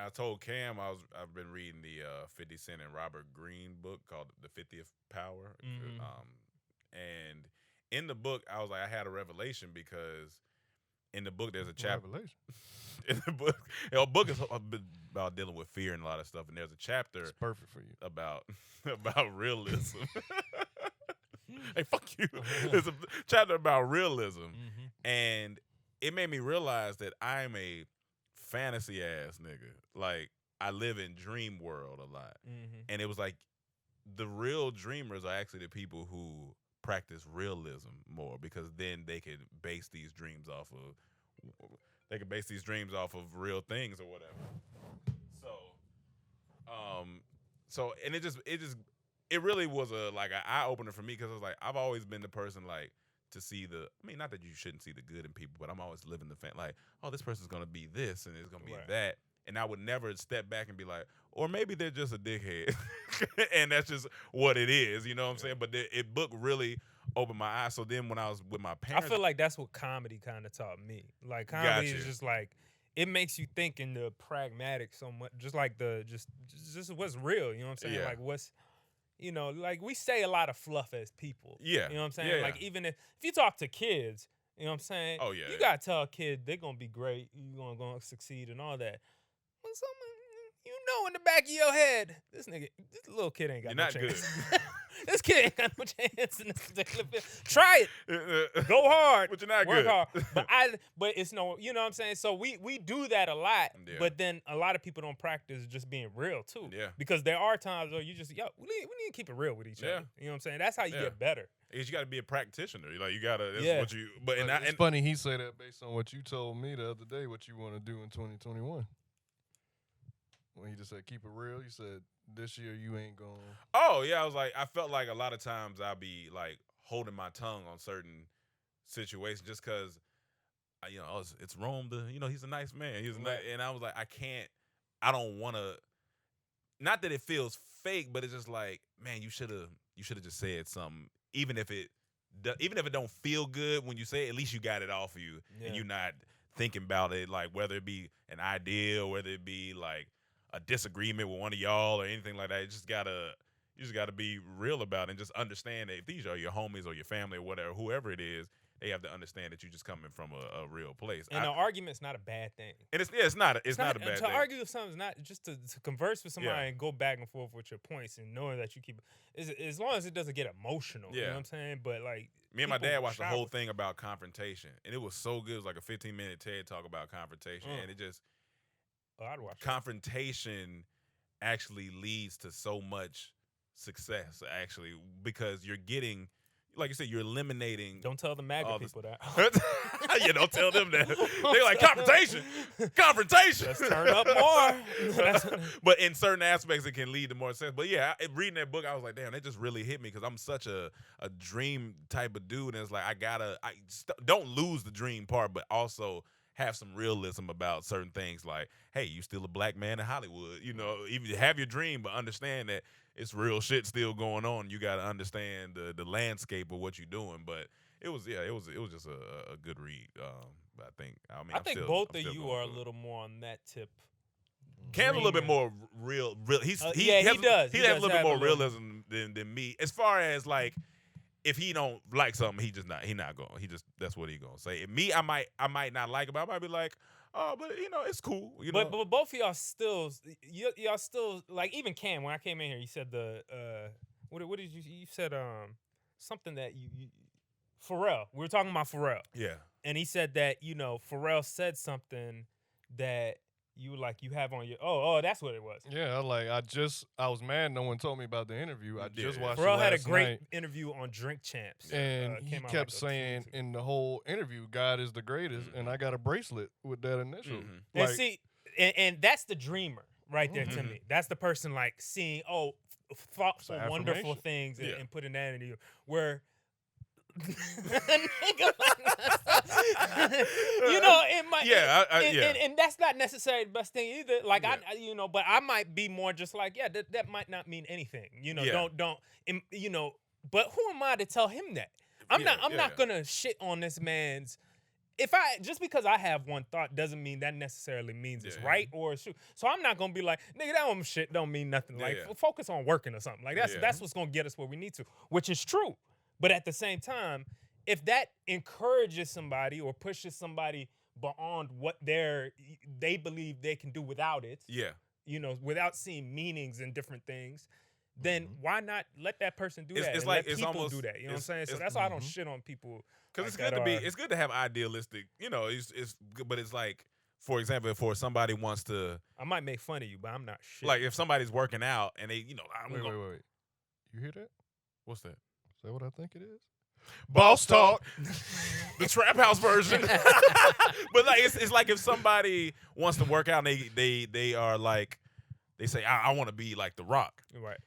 I told Cam I've been reading the 50 Cent and Robert Greene book called The 50th Power. And in the book, I was like, I had a revelation because in the book there's a chapter. Revelation. In the book, a book is about dealing with fear and a lot of stuff, and there's a chapter It's perfect for you. about realism. Hey, fuck you. There's a chapter about realism, and it made me realize that I'm a fantasy ass nigga. Like, I live in dream world a lot, and it was like the real dreamers are actually the people who practice realism more, because then they can base these dreams off of real things or whatever. And it really was an eye opener for me, because it was like I've always been the person like to see not that you shouldn't see the good in people, but I'm always living the like, oh, this person's gonna be this and it's gonna be that, and I would never step back and be like, or maybe they're just a dickhead, and that's just what it is, you know what I'm saying? But it book really opened my eyes. So then when I was with my parents, I feel like that's what comedy kind of taught me. Like, comedy is just like, it makes you think in the pragmatic so much, just like just what's real, you know what I'm saying? Yeah. Like what's, like we say a lot of fluff as people. Yeah. You know what I'm saying? Yeah. Like, even if you talk to kids, you know what I'm saying? Oh, yeah. You gotta tell a kid they're gonna be great, you're gonna succeed and all that. When in the back of your head, this little kid ain't got no chance. This kid ain't got no chance in this particular field. Try it. Go hard. But you're not Work good. hard. But it's no, you know what I'm saying? So we do that a lot, but then a lot of people don't practice just being real too. Yeah. Because there are times where you just, we need to keep it real with each other. You know what I'm saying? That's how you get better. You got to be a practitioner. Like, you got to, what you, It's funny he say that based on what you told me the other day, what you want to do in 2021. When he just said, keep it real, you said, this year you ain't going. Oh, yeah. I felt like a lot of times I'll be like holding my tongue on certain situations just because, it's Rome. He's a nice man. And I was like, I don't want to, not that it feels fake, but it's just like, man, you should have just said something. Even if it don't feel good when you say it, at least you got it off of you and you're not thinking about it, like whether it be an idea or whether it be like a disagreement with one of y'all or anything like that. You just gotta be real about it and just understand that if these are your homies or your family or whatever, whoever it is, they have to understand that you're just coming from a real place. And an argument's not a bad thing. And it's not a bad thing. To argue with someone's not just to converse with somebody and go back and forth with your points and knowing that you keep, as long as it doesn't get emotional. You know what I'm saying? But like, me and my dad watched the whole thing about confrontation, and it was so good. It was like a 15-minute TED talk about confrontation, and it just I'd watch confrontation actually leads to so much success, actually, because you're getting, like you said, you're eliminating. Don't tell the MAGA people that. Yeah, don't tell them that. They're like, confrontation. Let's turn up more. But in certain aspects, it can lead to more success. But yeah, reading that book, I was like, damn, that just really hit me, because I'm such a dream type of dude. And it's like, don't lose the dream part, but also have some realism about certain things. Like, hey, you still a black man in Hollywood. Even have your dream, but understand that it's real shit still going on. You got to understand the landscape of what you're doing. But it was just a good read. I think both of you are a little more on that tip. Cam's a little bit more real. He does. He has a little bit more realism than me. As far as like, if he don't like something, he not going. That's what he gonna say. Me, I might not like it, but I might be like, oh, but it's cool. But both of y'all still, like, even Cam, when I came in here, you said what did you said something that you Pharrell. We were talking about Pharrell. Yeah. And he said that, Pharrell said something that you you have on your that's what it was. Yeah, I was mad no one told me about the interview. I just watched Pharrell it last had a great night, interview on Drink Champs. and he kept saying in the whole interview, God is the greatest, and I got a bracelet with that initial. And see, and that's the dreamer right there to me. That's the person like seeing thoughtful, wonderful things and putting that in you. Where it might, and that's not necessarily the best thing either. Like, but I might be more just like, that might not mean anything. Don't. But who am I to tell him that? I'm not gonna shit on this man's just because I have one thought doesn't mean that necessarily means it's right or it's true. So I'm not gonna be like, nigga, that shit don't mean nothing. Like focus on working or something. Like that's what's gonna get us where we need to, which is true. But at the same time, if that encourages somebody or pushes somebody beyond what they believe they can do without it, without seeing meanings in different things, then why not let that person do that? It's like it's people almost do that. You know what I'm saying? So that's why I don't shit on people. Because it's good to have idealistic, but it's like, for example, if somebody wants to, I might make fun of you, but I'm not shit. Like if somebody's working out and they, wait. You hear that? What's that? Is that what I think it is? Boss talk, the trap house version. But like it's like if somebody wants to work out and they are like, they say I want to be like The Rock. Right.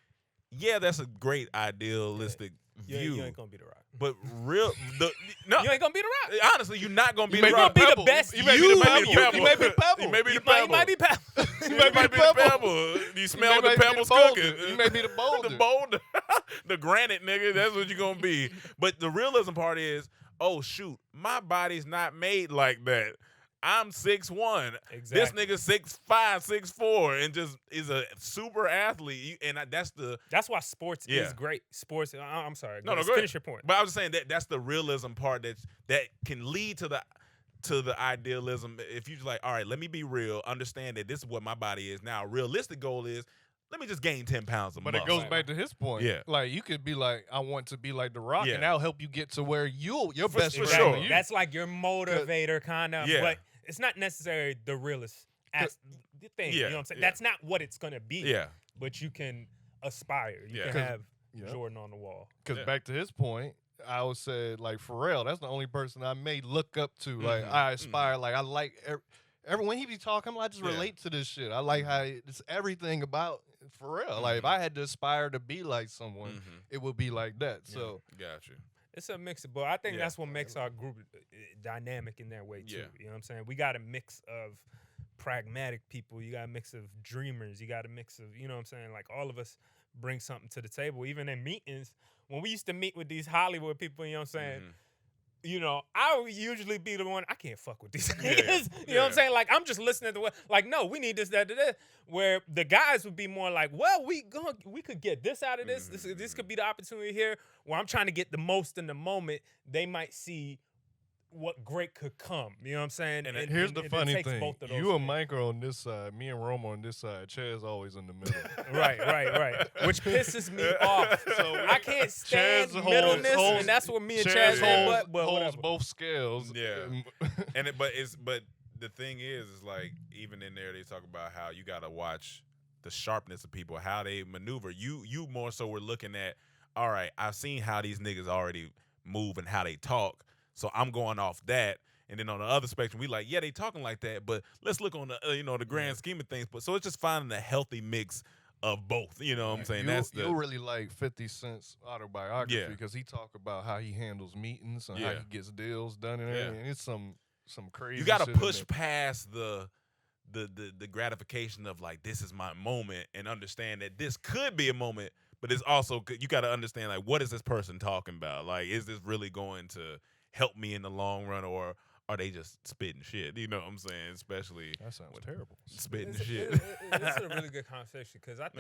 Yeah, that's a great idealistic view. You ain't gonna be The Rock. But no, you ain't gonna be The Rock. Honestly, you're not gonna be The Rock. You're gonna be the best. You may be the Pebble. You may be the Pebble. You may be the Pebble. Pebble. You might be Pebble. You might be the Pebble. You smell the Pebbles cooking. You may be the Boulder. The Boulder. The granite, nigga. That's what you're gonna be. But the realism part is, oh shoot, my body's not made like that. I'm 6'1". Exactly. This nigga 6'5", 6'4", and just is a super athlete. And that's why sports is great. Sports. I'm sorry. No, go finish ahead. your point. But I was just saying that's the realism part that can lead to the idealism. If you're like, all right, let me be real, understand that this is what my body is now. A realistic goal is, let me just gain 10 pounds a month. But it goes back to his point. Yeah. Like, you could be like, I want to be like The Rock, Yeah. and that'll help you get to where your best for version sure. of you. That's like your motivator, kind of. Yeah. But it's not necessarily the realist thing. You know what I'm saying? Yeah. That's not what it's going to be. Yeah. But you can aspire. You can have Jordan on the wall. Because back to his point, I always said, like, Pharrell, that's the only person I may look up to. Like, I aspire. Like, I like when he be talking, I just relate to this shit. I like how it's everything about Pharrell. Like, if I had to aspire to be like someone, it would be like that. So, Gotcha. It's a mix of both. I think that's what makes our group dynamic in that way, too. Yeah. You know what I'm saying? We got a mix of pragmatic people. You got a mix of dreamers. You got a mix of, you know what I'm saying? Like, all of us bring something to the table. Even in meetings, when we used to meet with these Hollywood people, you know what I'm saying? I would usually be the one, I can't fuck with these niggas. You know what I'm saying? Like, I'm just listening to what, like, no, we need this, that, that. Where the guys would be more like, well, we could get this out of this. This could be the opportunity here. Where I'm trying to get the most in the moment, they might see what great could come. You know what I'm saying? And here's the funny thing. You and Mike are on this side. Me and Roma on this side. Chad's always in the middle. Right. Which pisses me off. So I can't stand middleness, and that's what me and Chaz holds both scales. Yeah. But the thing is like, even in there, they talk about how you got to watch the sharpness of people, how they maneuver. You more so were looking at, all right, I've seen how these niggas already move and how they talk. So I'm going off that, and then on the other spectrum, we like, they talking like that, but let's look on the the grand scheme of things. But so it's just finding a healthy mix of both. You know what I'm saying? You'll really like 50 Cent's autobiography because he talk about how he handles meetings and how he gets deals done and everything. And it's some crazy. You got to push past the gratification of like, this is my moment, and understand that this could be a moment, but it's also, you got to understand, like, what is this person talking about? Like, is this really going to help me in the long run, or are they just spitting shit? You know what I'm saying? Especially that sounds terrible. Spitting shit. It's a really good conversation, because I think